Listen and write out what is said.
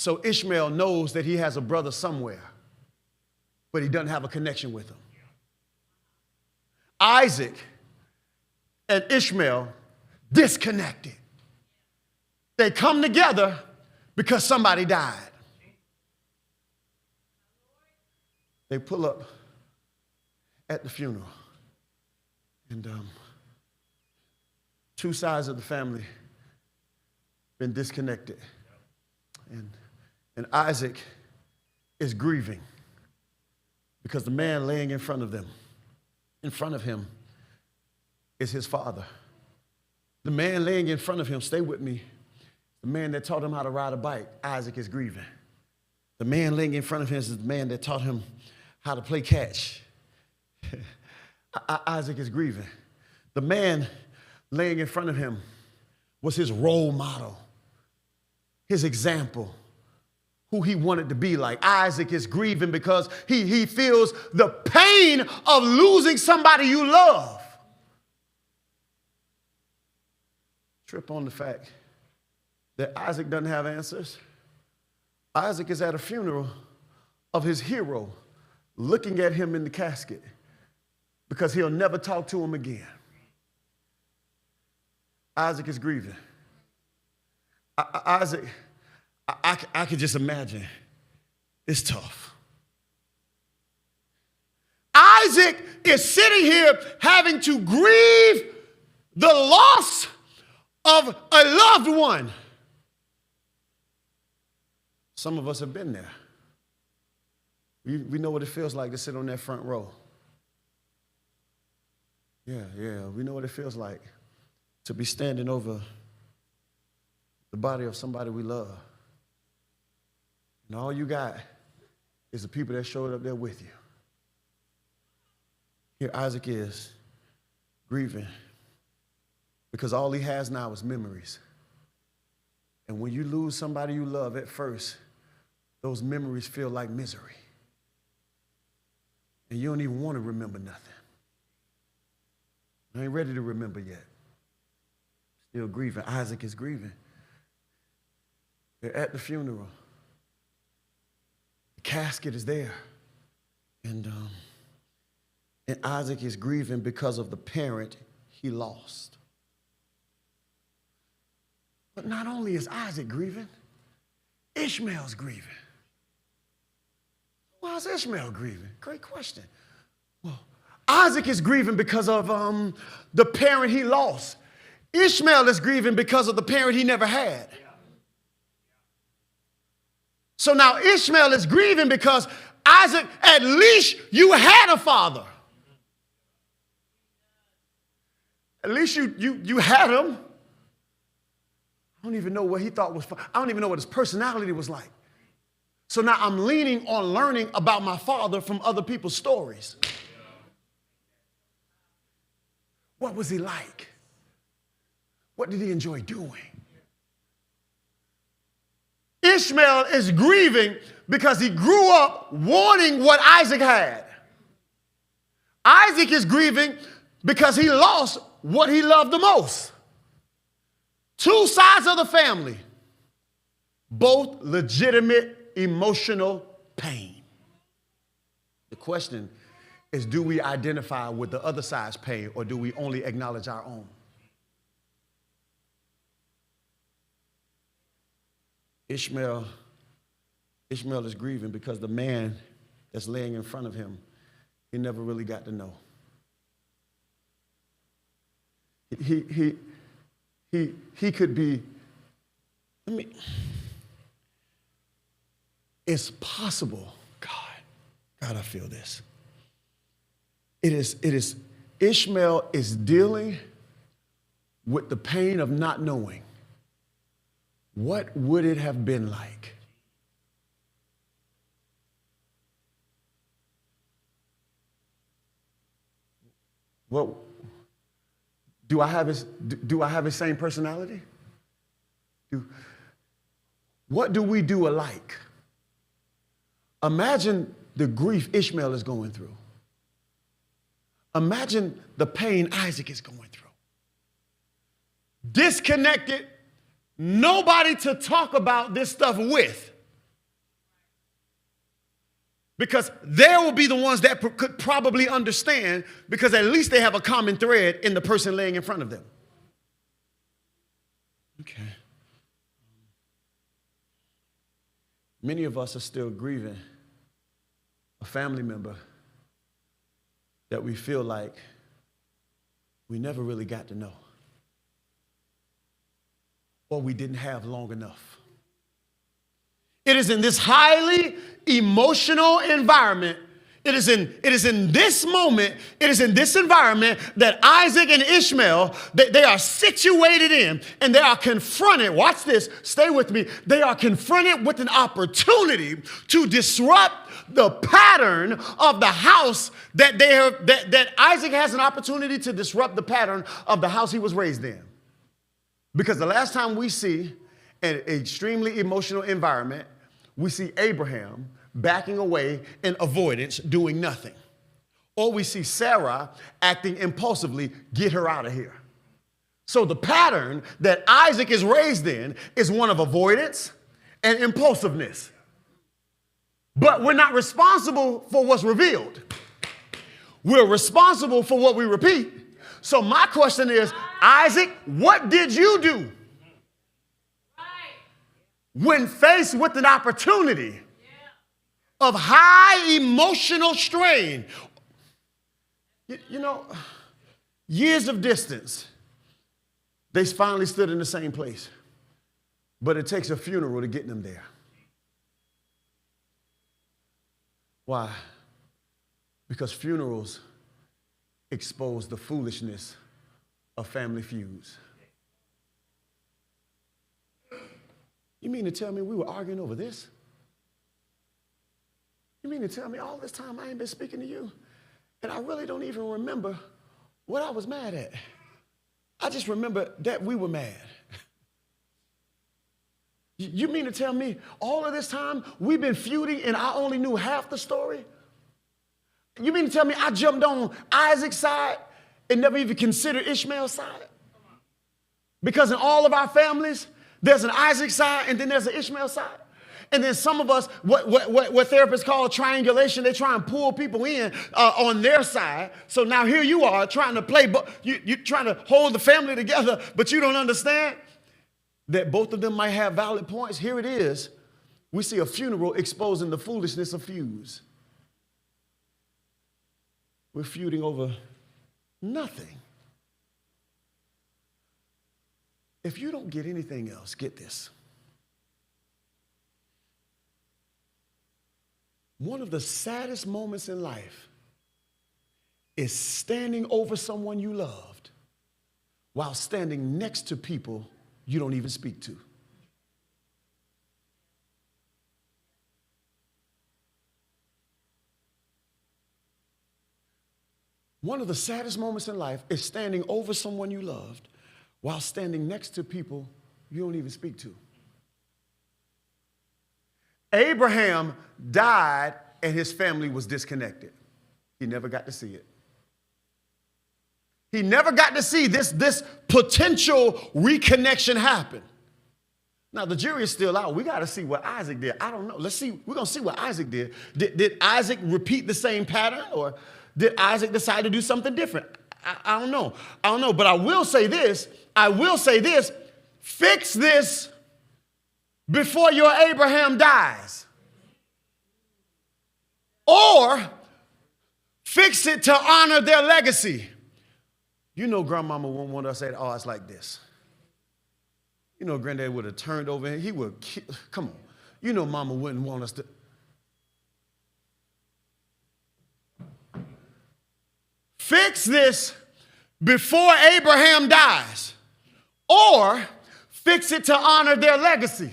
So Ishmael knows that he has a brother somewhere, but he doesn't have a connection with him. Isaac and Ishmael disconnected. They come together because somebody died. They pull up at the funeral, and two sides of the family been disconnected. And Isaac is grieving because the man laying in front of him is his father. The man laying in front of him, stay with me, the man that taught him how to ride a bike, Isaac is grieving. The man laying in front of him is the man that taught him how to play catch. Isaac is grieving. The man laying in front of him was his role model, his example, who he wanted to be like. Isaac is grieving because he feels the pain of losing somebody you love. Trip on the fact that Isaac doesn't have answers. Isaac is at a funeral of his hero, looking at him in the casket because he'll never talk to him again. Isaac is grieving. Isaac, I could just imagine, it's tough. Isaac is sitting here having to grieve the loss of a loved one. Some of us have been there. We know what it feels like to sit on that front row. Yeah, we know what it feels like to be standing over the body of somebody we love. And all you got is the people that showed up there with you. Here Isaac is grieving because all he has now is memories. And when you lose somebody you love at first, those memories feel like misery. And you don't even want to remember nothing. I ain't ready to remember yet. Still grieving. Isaac is grieving. They're at the funeral. The casket is there. And Isaac is grieving because of the parent he lost. But not only is Isaac grieving, Ishmael's grieving. Why is Ishmael grieving? Great question. Well, Isaac is grieving because of the parent he lost. Ishmael is grieving because of the parent he never had. So now Ishmael is grieving because Isaac, at least you had a father. At least you had him. I don't even know what he thought was fun. I don't even know what his personality was like. So now I'm leaning on learning about my father from other people's stories. What was he like? What did he enjoy doing? Ishmael is grieving because he grew up wanting what Isaac had. Isaac is grieving because he lost what he loved the most. Two sides of the family, both legitimate emotional pain. The question is, do we identify with the other side's pain, or do we only acknowledge our own? Ishmael is grieving because the man that's laying in front of him, he never really got to know. He could be, it's possible, God, I feel this. It is, Ishmael is dealing with the pain of not knowing. What would it have been like? Well, do I have his same personality? What do we do alike? Imagine the grief Ishmael is going through. Imagine the pain Isaac is going through. Disconnected, nobody to talk about this stuff with. Because they will be the ones that could probably understand, because at least they have a common thread in the person laying in front of them. Okay. Many of us are still grieving a family member that we feel like we never really got to know, or we didn't have long enough. It is in this highly emotional environment, it is in this moment, it is in this environment that Isaac and Ishmael, they are situated in, and they are confronted, watch this, stay with me, they are confronted with an opportunity to disrupt the pattern of the house that Isaac has an opportunity to disrupt the pattern of the house he was raised in. Because the last time we see an extremely emotional environment, we see Abraham backing away in avoidance, doing nothing. Or we see Sarah acting impulsively, get her out of here. So the pattern that Isaac is raised in is one of avoidance and impulsiveness. But we're not responsible for what's revealed. We're responsible for what we repeat. So my question is, Isaac, what did you do when faced with an opportunity of high emotional strain? You know, years of distance, they finally stood in the same place. But it takes a funeral to get them there. Why? Because funerals expose the foolishness of family feuds. You mean to tell me we were arguing over this? You mean to tell me all this time I ain't been speaking to you? And I really don't even remember what I was mad at. I just remember that we were mad. You mean to tell me all of this time we've been feuding and I only knew half the story? You mean to tell me I jumped on Isaac's side and never even considered Ishmael's side? Because in all of our families, there's an Isaac side and then there's an Ishmael side. And then some of us, what therapists call triangulation, they try and pull people in on their side. So now here you are trying to play, you're trying to hold the family together, but you don't understand that both of them might have valid points. Here it is. We see a funeral exposing the foolishness of feuds. We're feuding over nothing. If you don't get anything else, get this. One of the saddest moments in life is standing over someone you loved while standing next to people you don't even speak to. One of the saddest moments in life is standing over someone you loved while standing next to people you don't even speak to. Abraham died and his family was disconnected. He never got to see it. He never got to see this potential reconnection happen. Now, the jury is still out. We got to see what Isaac did. I don't know. Let's see. We're going to see what Isaac did. Did Isaac repeat the same pattern, or did Isaac decide to do something different? I don't know. I don't know. But I will say this. Fix this before your Abraham dies. Or fix it to honor their legacy. You know grandmama won't want us to say, oh, it's like this. You know granddad would have turned over and he would, come on. You know mama wouldn't want us to. Fix this before Abraham dies. Or fix it to honor their legacy.